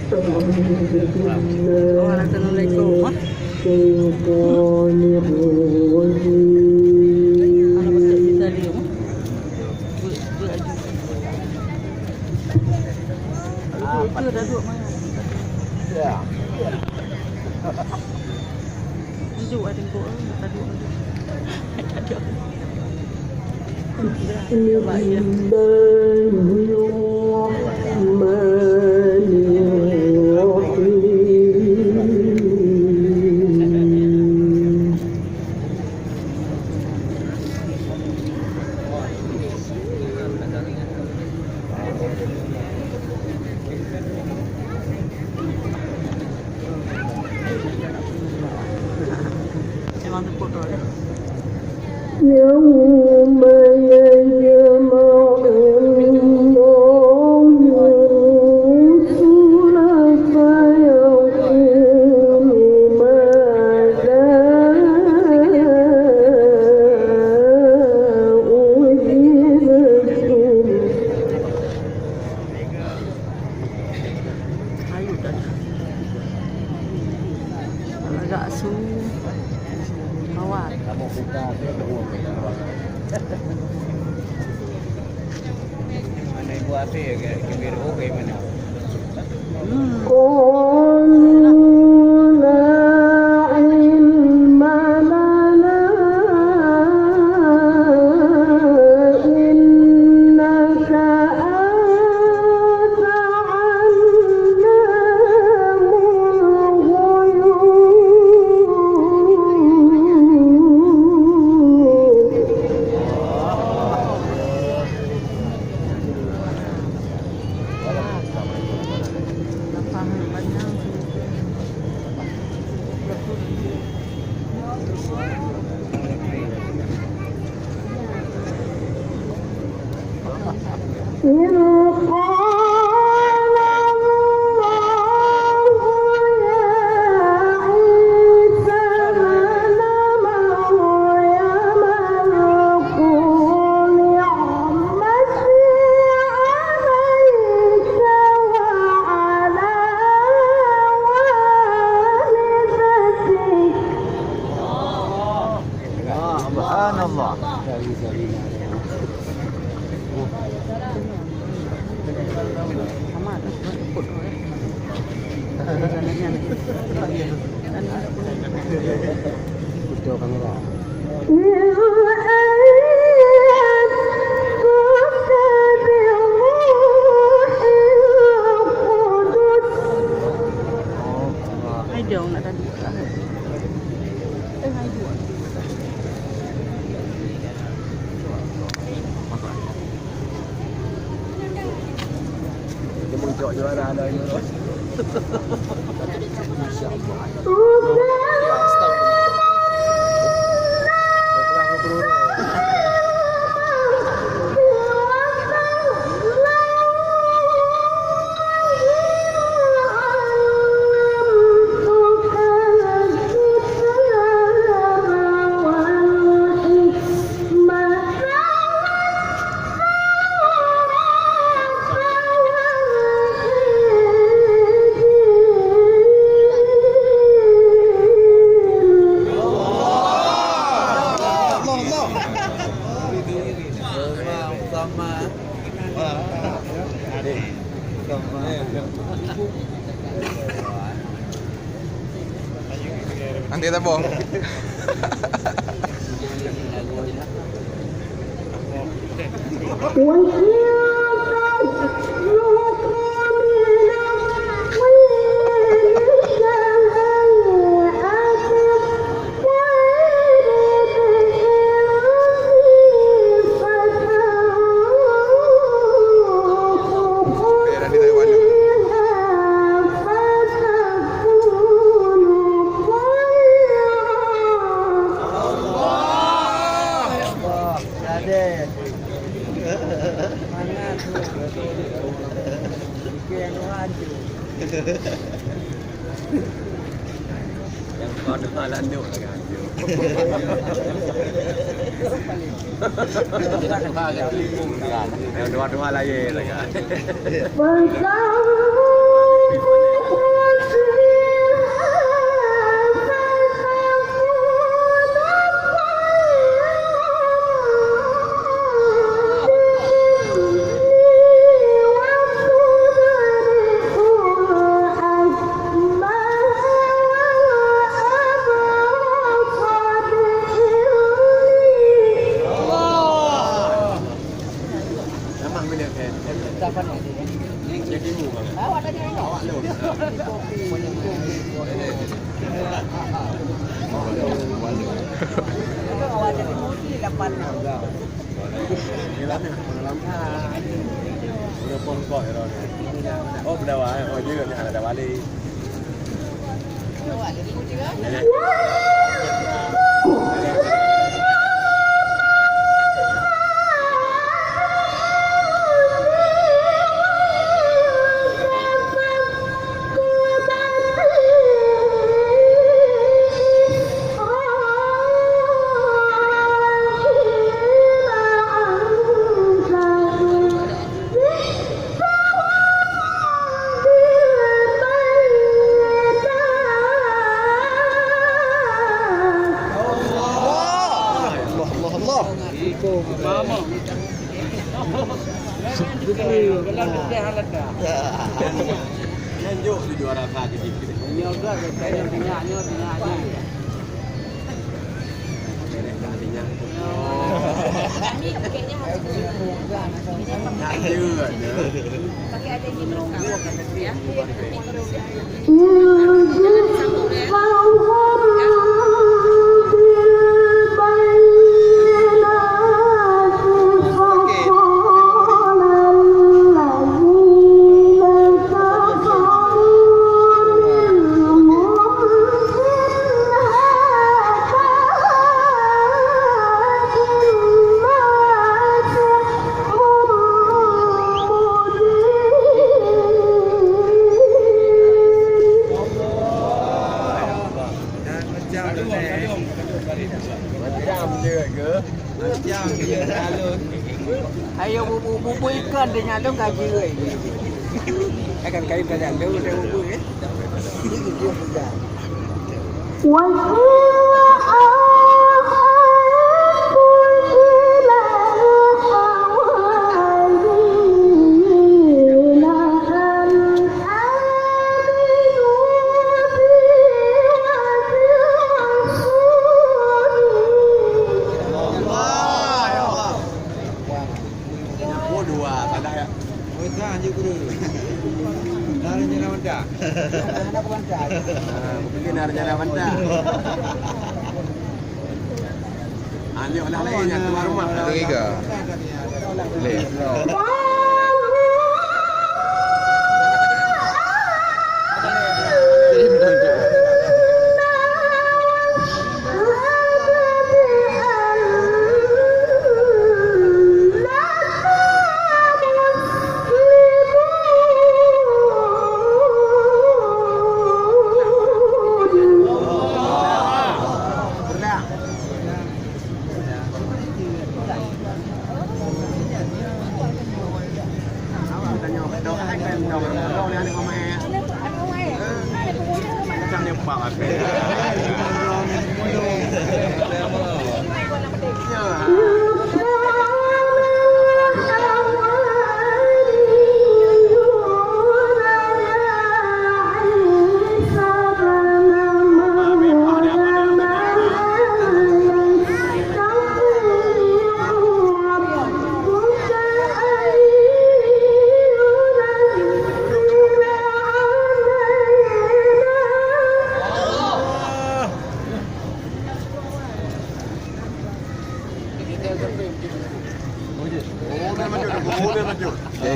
Oh, anak tenang leko. Hah? Anak betul kita dia. Itu dah duduk mana? Ya. Duduk ada tengok tak duduk. Tak ada. Memang tepuk tu ada. يوم يجمع الله الرسل فيقول ماذا أجبتم Ayu dah. Agak su. Awak. Kamu buka mana ibu api ke kebir oke mana? قالوا لا علم لنا إنك أنت علام الغيوب Lapang panjang. إذ قال الله يا عيسى ابن مريم اذكر نعمتي عليك وعلى والدتك Subhanallah. Sama dah tepuk tu. Jalannya. Betul kamera. Hai dia nak tadi. Hai dua. Dia muncul juara ada ini. Nanti tak boh. Biar di Taiwan dulu. Yang kau ada halan dia orang kan. Kita kan bahagian timbung kan. Yang dua-dua lagi kan. Udah pongkok ya Ron. Oh berdawa, oh juga nih ada wali. Nyanjuk di juara kaki dikit. Nyoga saya nyanyo. Pakai ada di belakang ya. Ayo bubu ikan dia nyalung gaji oi. Akan kayu dah nyalung dia bubu kan. Dia pegang. Mungkin harga lawan dah. Ani olah lainnya keluar rumah. Tiga. Leh.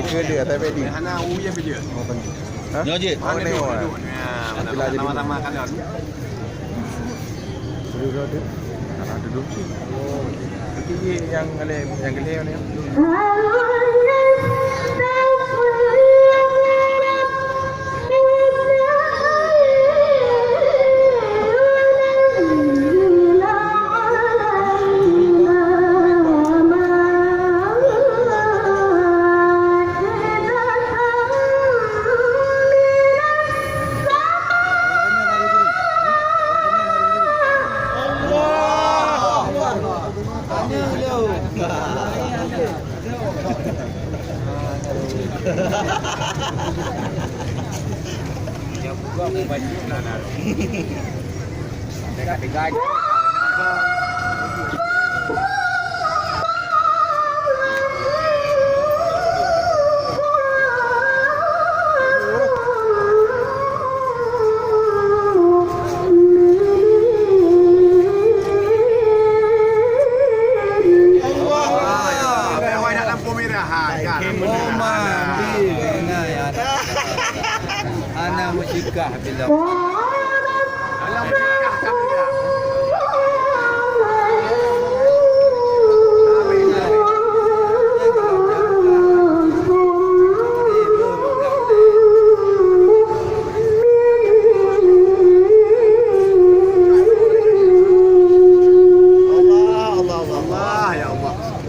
Ke dia tapi di. Hana uya video. Hah? Nyojit. Mana ni orang? Nama-nama kan kan. Duduk ada. Ada duduk sih. Oh. Ini yang gelap ni. Alam musikah bila. Alam musikah kami ya.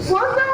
Wa